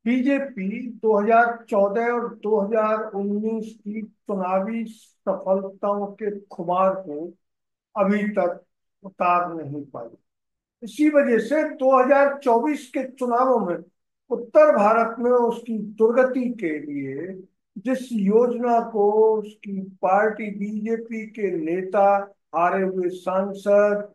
BJP 2014 और 2019 की चुनावी सफलताओं के खुमार को अभी तक उतार नहीं पाई। इसी वजह से 2024 के चुनावों में उत्तर भारत में उसकी दुर्गति के लिए जिस योजना को उसकी पार्टी बीजेपी के नेता, हारे हुए सांसद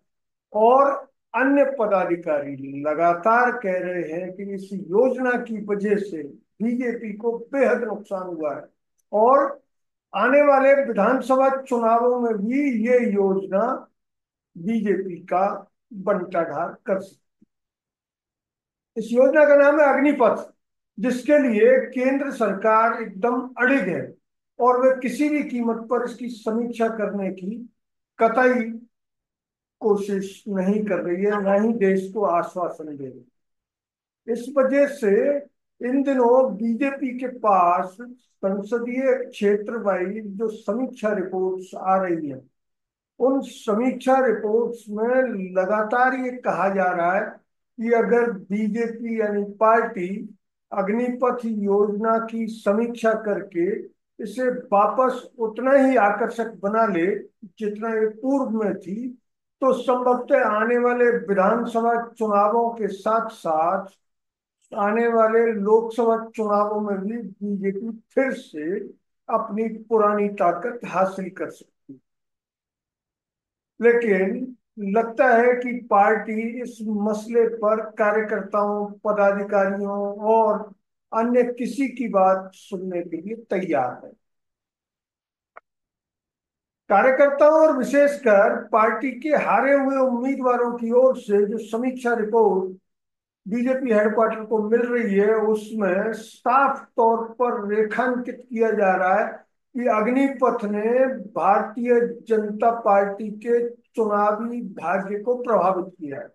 और अन्य पदाधिकारी लगातार कह रहे हैं कि इस योजना की वजह से बीजेपी को बेहद नुकसान हुआ है और आने वाले विधानसभा चुनावों में भी ये योजना बीजेपी का बंटाढार कर सकती। इस योजना का नाम है अग्निपथ, जिसके लिए केंद्र सरकार एकदम अड़िग है और वे किसी भी कीमत पर इसकी समीक्षा करने की कतई कोशिश नहीं कर रही है, ना ही देश को आश्वासन दे रही है। इस वजह से इन दिनों बीजेपी के पास संसदीय क्षेत्र वाइज जो समीक्षा रिपोर्ट्स आ रही है, उन समीक्षा रिपोर्ट्स में लगातार ये कहा जा रहा है कि अगर बीजेपी यानी पार्टी अग्निपथ योजना की समीक्षा करके इसे वापस उतना ही आकर्षक बना ले जितना ये पूर्व में थी, तो संभवतः आने वाले विधानसभा चुनावों के साथ साथ आने वाले लोकसभा चुनावों में भी बीजेपी फिर से अपनी पुरानी ताकत हासिल कर सकती। लेकिन लगता है कि पार्टी इस मसले पर कार्यकर्ताओं, पदाधिकारियों और अन्य किसी की बात सुनने के लिए तैयार है। कार्यकर्ताओं और विशेषकर पार्टी के हारे हुए उम्मीदवारों की ओर से जो समीक्षा रिपोर्ट बीजेपी हेडक्वार्टर को मिल रही है, उसमें साफ तौर पर रेखांकित किया जा रहा है कि अग्निपथ ने भारतीय जनता पार्टी के चुनावी भाग्य को प्रभावित किया है।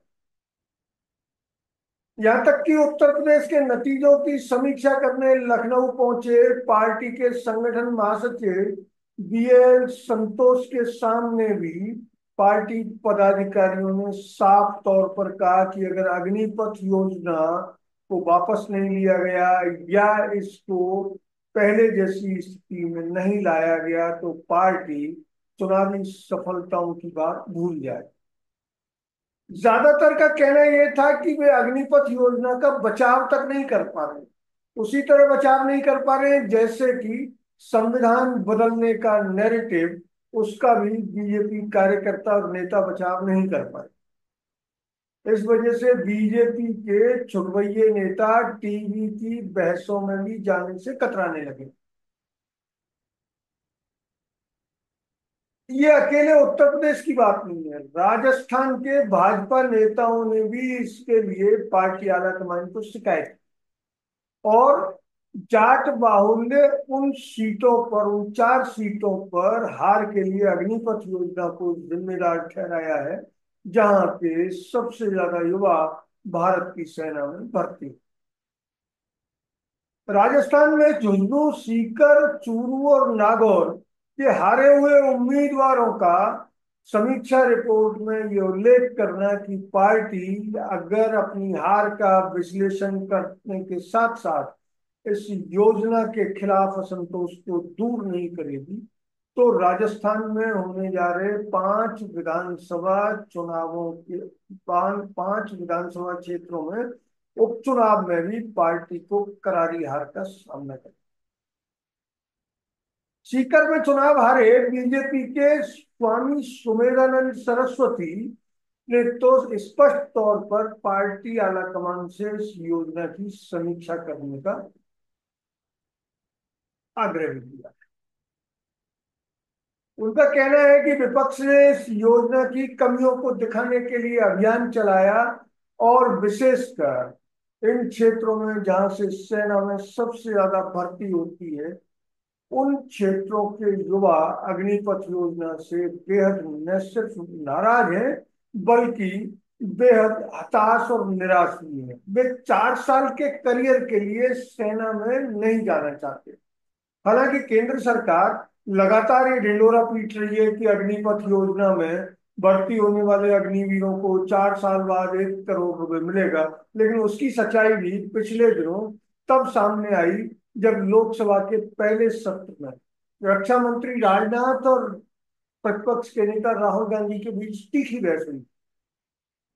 यहां तक कि उत्तर प्रदेश के नतीजों की समीक्षा करने लखनऊ पहुंचे पार्टी के संगठन महासचिव बीएल संतोष के सामने भी पार्टी पदाधिकारियों ने साफ तौर पर कहा कि अगर अग्निपथ योजना को वापस नहीं लिया गया या इसको पहले जैसी स्थिति में नहीं लाया गया तो पार्टी चुनावी सफलताओं की बात भूल जाए। ज्यादातर का कहना यह था कि वे अग्निपथ योजना का बचाव तक नहीं कर पा रहे, उसी तरह बचाव नहीं कर पा रहे जैसे कि संविधान बदलने का नैरेटिव, उसका भी बीजेपी कार्यकर्ता और नेता बचाव नहीं कर पाए। इस वजह से बीजेपी के छुटभइये नेता टीवी की बहसों में भी जाने से कतराने लगे। ये अकेले उत्तर प्रदेश की बात नहीं है, राजस्थान के भाजपा नेताओं ने भी इसके लिए पार्टी आलाकमान को शिकायत की और जाट बाहुल्य उन सीटों पर, उन 4 सीटों पर हार के लिए अग्निपथ योजना को जिम्मेदार ठहराया है जहां पे सबसे ज्यादा युवा भारत की सेना में भर्ती। राजस्थान में झुंझुनू, सीकर, चूरू और नागौर के हारे हुए उम्मीदवारों का समीक्षा रिपोर्ट में ये उल्लेख करना कि पार्टी अगर अपनी हार का विश्लेषण करने के साथ साथ इस योजना के खिलाफ असंतोष को दूर नहीं करेगी तो राजस्थान में होने जा रहे 5 विधानसभा चुनावों के 5 विधानसभा क्षेत्रों में उपचुनाव में भी पार्टी को करारी हार का सामना करना। सीकर में चुनाव हारे बीजेपी के स्वामी सुमेधानंद सरस्वती ने तो स्पष्ट तौर पर पार्टी आलाकमान से इस योजना की समीक्षा करने का आग्रह भी किया। उनका कहना है कि विपक्ष ने इस योजना की कमियों को दिखाने के लिए अभियान चलाया और विशेषकर इन क्षेत्रों में जहां से सेना में सबसे ज्यादा भर्ती होती है, उन क्षेत्रों के युवा अग्निपथ योजना से बेहद न सिर्फ नाराज हैं बल्कि बेहद हताश और निराश भी हैं। वे 4 साल के करियर के लिए सेना में नहीं जाना चाहते। हालांकि केंद्र सरकार लगातार ये ढिंढोरा पीट रही है कि अग्निपथ योजना में भर्ती होने वाले अग्निवीरों को 4 साल बाद 1 करोड़ रुपए मिलेगा, लेकिन उसकी सच्चाई भी पिछले दिनों तब सामने आई जब लोकसभा के पहले सत्र में रक्षा मंत्री राजनाथ और प्रतिपक्ष के नेता राहुल गांधी के बीच तीखी बहस हुई।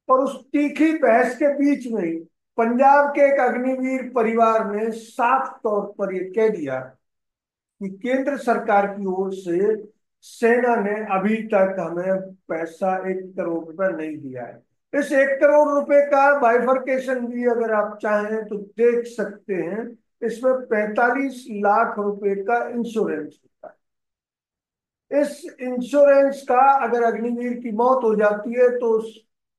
और उस तीखी बहस के बीच में ही पंजाब के एक अग्निवीर परिवार ने साफ तौर पर यह कह दिया कि केंद्र सरकार की ओर से सेना ने अभी तक हमें पैसा 1 करोड़ रुपए नहीं दिया है। इस 1 करोड़ रुपए का बाइफरकेशन भी अगर आप चाहें तो देख सकते हैं। इसमें 45 लाख रुपए का इंश्योरेंस होता है। इस इंश्योरेंस का अगर अग्निवीर की मौत हो जाती है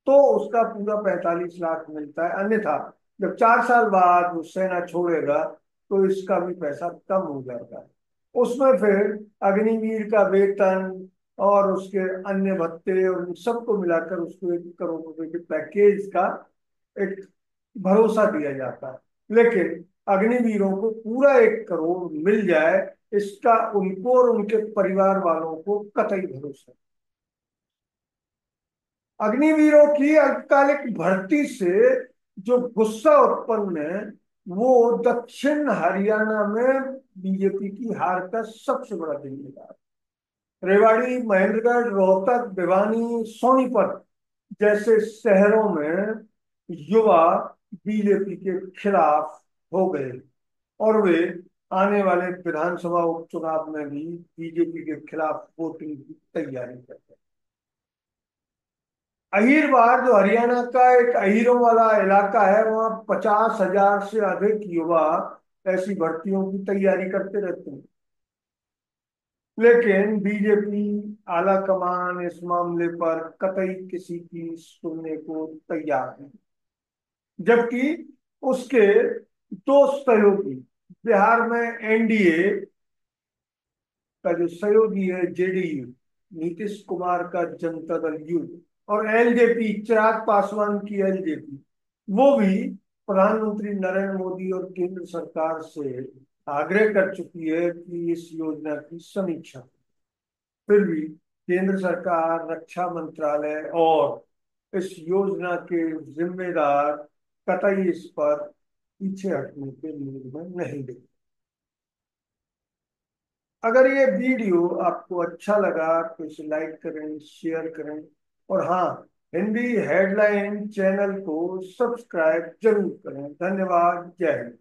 तो उसका पूरा 45 लाख मिलता है, अन्यथा जब 4 साल बाद वो सेना छोड़ेगा तो इसका भी पैसा कम हो जाता है। उसमें फिर अग्निवीर का वेतन और उसके अन्य भत्ते और उन सबको मिलाकर उसको 1 करोड़ रुपए के पैकेज का एक भरोसा दिया जाता है। लेकिन अग्निवीरों को पूरा 1 करोड़ मिल जाए, इसका उनको और उनके परिवार वालों को कतई भरोसा नहीं। अग्निवीरों की अल्पकालिक भर्ती से जो गुस्सा उत्पन्न है वो दक्षिण हरियाणा में बीजेपी की हार का सबसे बड़ा जिम्मेदार। रेवाड़ी, महेंद्रगढ़, रोहतक, भिवानी, सोनीपत जैसे शहरों में युवा बीजेपी के खिलाफ हो गए और वे आने वाले विधानसभा उपचुनाव में भी बीजेपी के खिलाफ वोटिंग की तैयारी कर रहे हैं। अहीरवार जो हरियाणा का एक अहीरों वाला इलाका है, वहाँ 50,000 से अधिक युवा ऐसी भर्तियों की तैयारी करते रहते हैं। लेकिन बीजेपी आला कमान इस मामले पर कतई किसी की सुनने को तैयार नहीं। जबकि उसके दो सहयोगी बिहार में एनडीए का जो सहयोगी है जेडीयू, नीतीश कुमार का जनता दल यू, और एलजेपी चिराग पासवान की एलजेपी, वो भी प्रधानमंत्री नरेंद्र मोदी और केंद्र सरकार से आग्रह कर चुकी है कि इस योजना की समीक्षा। फिर भी केंद्र सरकार, रक्षा मंत्रालय और इस योजना के जिम्मेदार कतई इस पर पीछे हटने के मूड में नहीं दिखते। अगर ये वीडियो आपको अच्छा लगा तो इसे लाइक करें, शेयर करें और हाँ, हिंदी हेडलाइन चैनल को सब्सक्राइब जरूर करें। धन्यवाद। जय हिंद।